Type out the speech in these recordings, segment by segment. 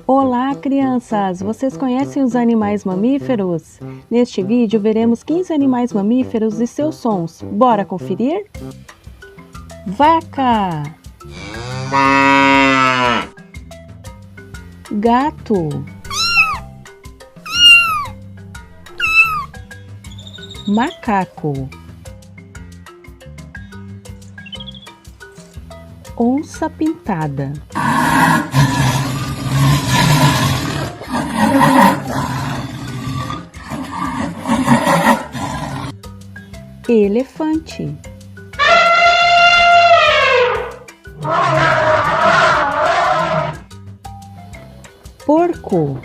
Olá, crianças! Vocês conhecem os animais mamíferos? Neste vídeo veremos 15 animais mamíferos e seus sons. Bora conferir? Vaca, gato, macaco, onça pintada, elefante, porco,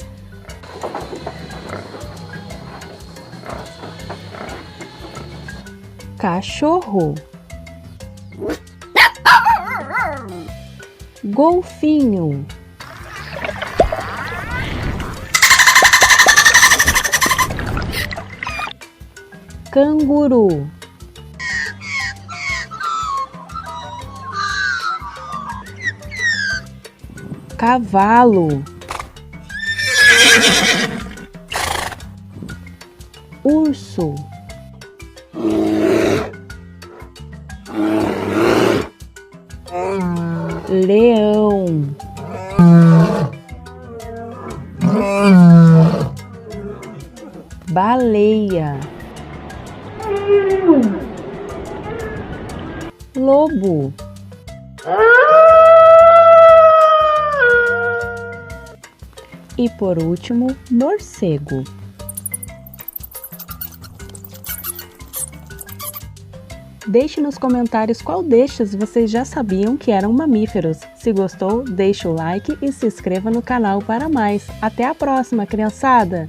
cachorro, golfinho, canguru, cavalo, urso, leão, baleia, lobo, e por último, morcego. Deixe nos comentários qual destes vocês já sabiam que eram mamíferos. Se gostou, deixe o like e se inscreva no canal para mais. Até a próxima, criançada!